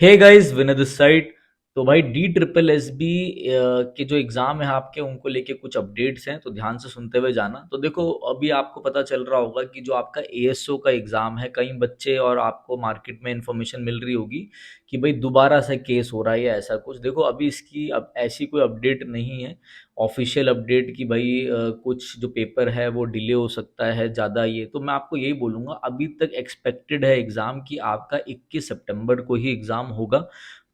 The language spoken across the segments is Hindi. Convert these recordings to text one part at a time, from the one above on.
Hey guys, Vinay this side. तो भाई डी ट्रिपल एस बी के जो एग्ज़ाम है आपके, उनको लेके कुछ अपडेट्स हैं, तो ध्यान से सुनते हुए जाना। तो देखो, अभी आपको पता चल रहा होगा कि जो आपका एएसओ का एग्ज़ाम है, कई बच्चे और आपको मार्केट में इन्फॉर्मेशन मिल रही होगी कि भाई दोबारा से केस हो रहा है या ऐसा कुछ। देखो, अभी इसकी अब ऐसी कोई अपडेट नहीं है, ऑफिशियल अपडेट कि भाई कुछ जो पेपर है वो डिले हो सकता है ज़्यादा। ये तो मैं आपको यही बोलूँगा, अभी तक एक्सपेक्टेड है एग्ज़ाम कि आपका 21 सितंबर को ही एग्ज़ाम होगा,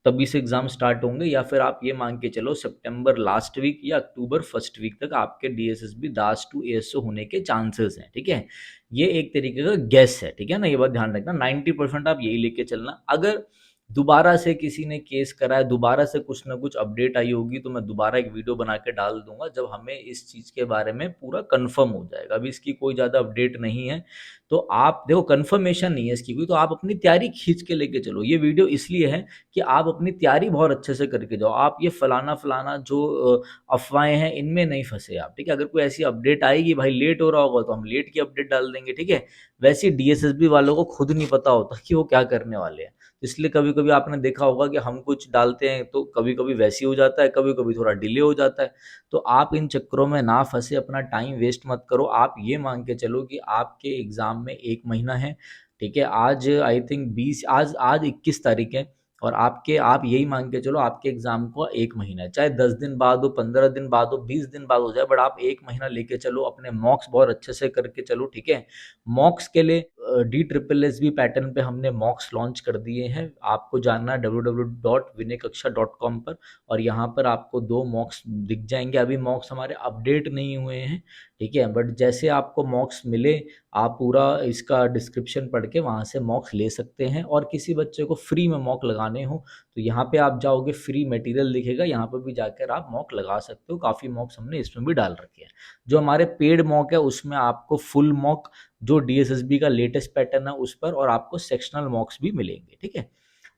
तभी से एग्ज़ाम स्टार्ट होंगे। या फिर आप ये मान के चलो सितंबर लास्ट वीक या अक्टूबर फर्स्ट वीक तक आपके डीएसएसबी दास टू एएसओ होने के चांसेस हैं, ठीक है। ये एक तरीके का गेस है, ठीक है ना, ये बात ध्यान रखना। 90% आप यही लेके चलना। अगर दोबारा से किसी ने केस करा है, दोबारा से कुछ ना कुछ अपडेट आई होगी, तो मैं दोबारा एक वीडियो बना के डाल दूंगा जब हमें इस चीज़ के बारे में पूरा कंफर्म हो जाएगा। अभी इसकी कोई ज़्यादा अपडेट नहीं है, तो आप देखो, कंफर्मेशन नहीं है इसकी कोई, तो आप अपनी तैयारी खींच के लेके चलो। ये वीडियो इसलिए है कि आप अपनी तैयारी बहुत अच्छे से करके जाओ। आप ये फलाना फलाना जो अफवाहें हैं, इनमें नहीं फंसे आप, ठीक है। अगर कोई ऐसी अपडेट आएगी, भाई लेट हो रहा होगा, तो हम लेट की अपडेट डाल देंगे, ठीक है। वैसे डीएसएसबी वालों को खुद नहीं पता होता कि वो क्या करने वाले हैं, इसलिए कभी कभी आपने देखा होगा कि हम कुछ डालते हैं तो कभी कभी वैसे ही हो जाता है, कभी कभी थोड़ा डिले हो जाता है। तो आप इन चक्करों में ना फंसे, अपना टाइम वेस्ट मत करो। आप ये मान के चलो कि आपके एग्जाम में 1 महीना है, ठीक है। आज आई थिंक 20, आज आज 21 तारीख है, और आप यही मान के चलो आपके एग्जाम को 1 महीना है। चाहे 10 दिन बाद हो, 15 दिन बाद हो, 20 दिन बाद हो जाए, बट आप 1 महीना लेके चलो। अपने मॉक्स बहुत अच्छे से करके चलो, ठीक है। मॉक्स के लिए D triple S B pattern पे हमने मॉक्स लॉन्च कर दिए हैं। आपको जानना है www.vinaykaksha.com पर, और यहाँ पर आपको 2 मॉक्स दिख जाएंगे। अभी मॉक्स हमारे अपडेट नहीं हुए हैं, ठीक है, बट जैसे आपको मॉक्स मिले, आप पूरा इसका डिस्क्रिप्शन पढ़ के वहाँ से मॉक्स ले सकते हैं। और किसी बच्चे को फ्री में मॉक लगाने हो, तो यहाँ पे आप जाओगे, फ्री मटेरियल दिखेगा, यहाँ पर भी जाकर आप मॉक लगा सकते हो। काफ़ी मॉक्स हमने इसमें भी डाल रखे हैं। जो हमारे पेड मॉक है, उसमें आपको फुल मॉक जो डीएसएसबी का लेटेस्ट पैटर्न है उस पर, और आपको सेक्शनल मॉक्स भी मिलेंगे, ठीक है।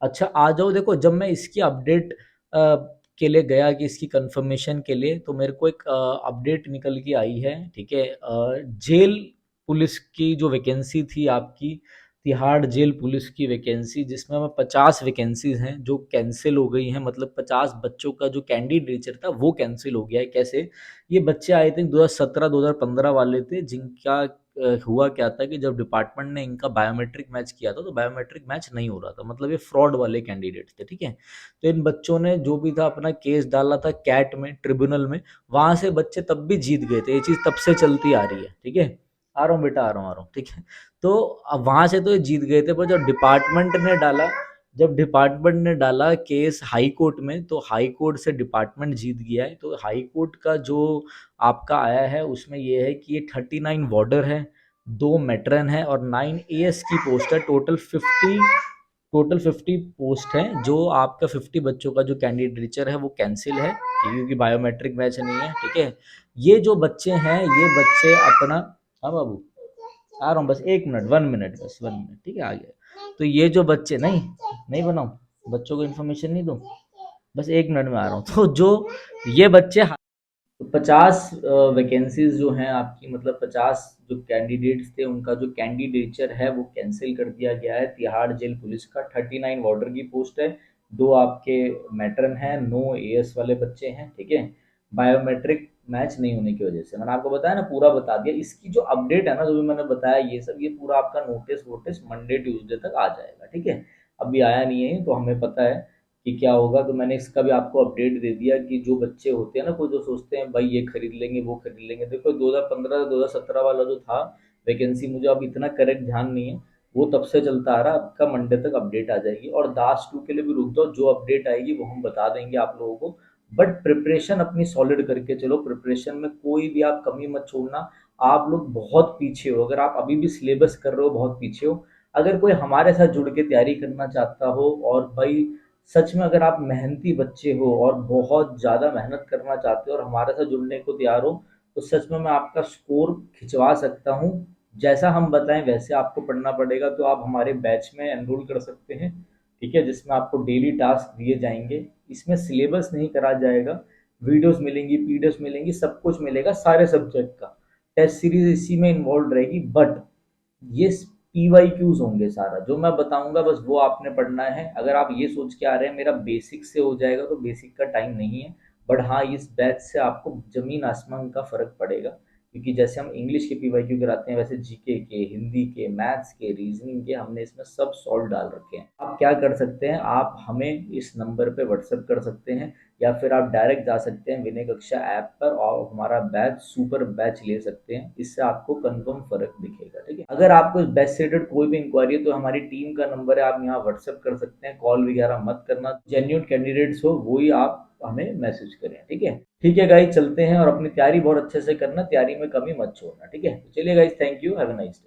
अच्छा, आ जाओ। देखो, जब मैं इसकी अपडेट के लिए गया कि इसकी कंफर्मेशन के लिए, तो मेरे को एक अपडेट निकल के आई है, ठीक है। जेल पुलिस की जो वैकेंसी थी आपकी, तिहाड़ जेल पुलिस की वैकेंसी, जिसमें हमें 50 वैकेंसीज हैं जो कैंसिल हो गई हैं। मतलब 50 बच्चों का जो कैंडिडेचर था वो कैंसिल हो गया है। कैसे? ये बच्चे आई थिंक 2017-2015 वाले थे, जिनका हुआ क्या था कि जब डिपार्टमेंट ने इनका बायोमेट्रिक मैच किया था, तो बायोमेट्रिक मैच नहीं हो रहा था। मतलब ये फ्रॉड वाले कैंडिडेट थे, ठीक है। तो इन बच्चों ने जो भी था अपना केस डाला था कैट में, ट्रिब्यूनल में। वहां से बच्चे तब भी जीत गए थे। ये चीज तब से चलती आ रही है, ठीक है। आ रहा हूँ बेटा, आ रहा हूँ, ठीक है। तो अब वहां से तो ये जीत गए थे, पर जब डिपार्टमेंट ने डाला केस हाई कोर्ट में, तो हाई कोर्ट से डिपार्टमेंट जीत गया है। तो हाई कोर्ट का जो आपका आया है, उसमें ये है कि ये 39 वार्डर है, 2 मेट्रन है, और 9 एएस की पोस्ट है। टोटल 50 पोस्ट है। जो आपका 50 बच्चों का जो कैंडिडेचर है वो कैंसिल है, ठीक है, क्योंकि बायोमेट्रिक मैच नहीं है, ठीक है। ये जो बच्चे हैं, ये बच्चे अपना, हाँ बाबू, आ रहा हूँ, बस 1 मिनट, 1 मिनट, बस 1 मिनट, ठीक है, आ गया। तो ये जो बच्चे, नहीं नहीं बनाओ, बच्चों को इन्फॉर्मेशन नहीं दूँ, बस 1 मिनट में आ रहा हूँ। तो जो ये बच्चे, तो 50 वैकेंसीज जो हैं आपकी, मतलब 50 जो कैंडिडेट्स थे, उनका जो कैंडिडेचर है वो कैंसिल कर दिया गया है। तिहाड़ जेल पुलिस का 39 वार्डर की पोस्ट है, 2 आपके मैट्रन हैं, 9 एएस वाले बच्चे हैं, ठीक है। बायोमेट्रिक मैच नहीं होने की वजह से, मैंने आपको बताया ना, पूरा बता दिया। इसकी जो अपडेट है ना, जो भी मैंने बताया ये सब, ये पूरा आपका नोटिस वोटिस मंडे ट्यूसडे तक आ जाएगा, ठीक है। अभी आया नहीं है, तो हमें पता है कि क्या होगा। तो मैंने इसका भी आपको अपडेट दे दिया कि जो बच्चे होते हैं ना, कोई जो सोचते हैं भाई ये खरीद लेंगे वो खरीद लेंगे, देखो 2015 2017 वाला जो था वैकेंसी, मुझे अब इतना करेक्ट ध्यान नहीं है, वो तब से चलता आ रहा। आपका मंडे तक अपडेट आ जाएगी। और दास 2 के लिए भी रुक जाओ, जो अपडेट आएगी वो हम बता देंगे आप लोगों को। बट प्रिपरेशन अपनी सॉलिड करके चलो, प्रिपरेशन में कोई भी आप कमी मत छोड़ना। आप लोग बहुत पीछे हो, अगर आप अभी भी सिलेबस कर रहे हो, बहुत पीछे हो। अगर कोई हमारे साथ जुड़ के तैयारी करना चाहता हो, और भाई सच में अगर आप मेहनती बच्चे हो और बहुत ज़्यादा मेहनत करना चाहते हो और हमारे साथ जुड़ने को तैयार हो, तो सच में मैं आपका स्कोर खिंचवा सकता हूँ। जैसा हम बताएं वैसे आपको पढ़ना पड़ेगा। तो आप हमारे बैच में एनरोल कर सकते हैं, ठीक है, जिसमें आपको डेली टास्क दिए जाएंगे। इसमें सिलेबस नहीं करा जाएगा, वीडियोस मिलेंगी, पीडीएफ मिलेंगी, सब कुछ मिलेगा सारे सब्जेक्ट का। टेस्ट सीरीज इसी में इन्वॉल्व रहेगी। बट ये पीवाईक्यूज होंगे सारा जो मैं बताऊंगा, बस वो आपने पढ़ना है। अगर आप ये सोच के आ रहे हैं मेरा बेसिक से हो जाएगा, तो बेसिक का टाइम नहीं है। बट हाँ, इस बैच से आपको जमीन आसमान का फर्क पड़ेगा, क्योंकि जैसे हम इंग्लिश के पीवाईक्यू कराते हैं, वैसे जीके के, हिंदी के, मैथ्स के, रीजनिंग के हमने इसमें सब सॉल्व डाल रखे हैं। आप क्या कर सकते हैं, आप हमें इस नंबर पे व्हाट्सएप कर सकते हैं, या फिर आप डायरेक्ट जा सकते हैं विनय कक्षा ऐप पर और हमारा बैच सुपर बैच ले सकते हैं। इससे आपको कंफर्म फर्क दिखेगा, ठीक है। अगर आपको इस बैच से रिलेटेड कोई भी इंक्वायरी है तो हमारी टीम का नंबर है, आप यहाँ व्हाट्सएप कर सकते हैं। कॉल वगैरह मत करना, जेन्युइन कैंडिडेट्स हो वही आप हमें मैसेज करें, ठीक है। ठीक है गाइस, चलते हैं, और अपनी तैयारी बहुत अच्छे से करना, तैयारी में कमी मत छोड़ना, ठीक है। तो चलिए guys, thank you, have a nice day.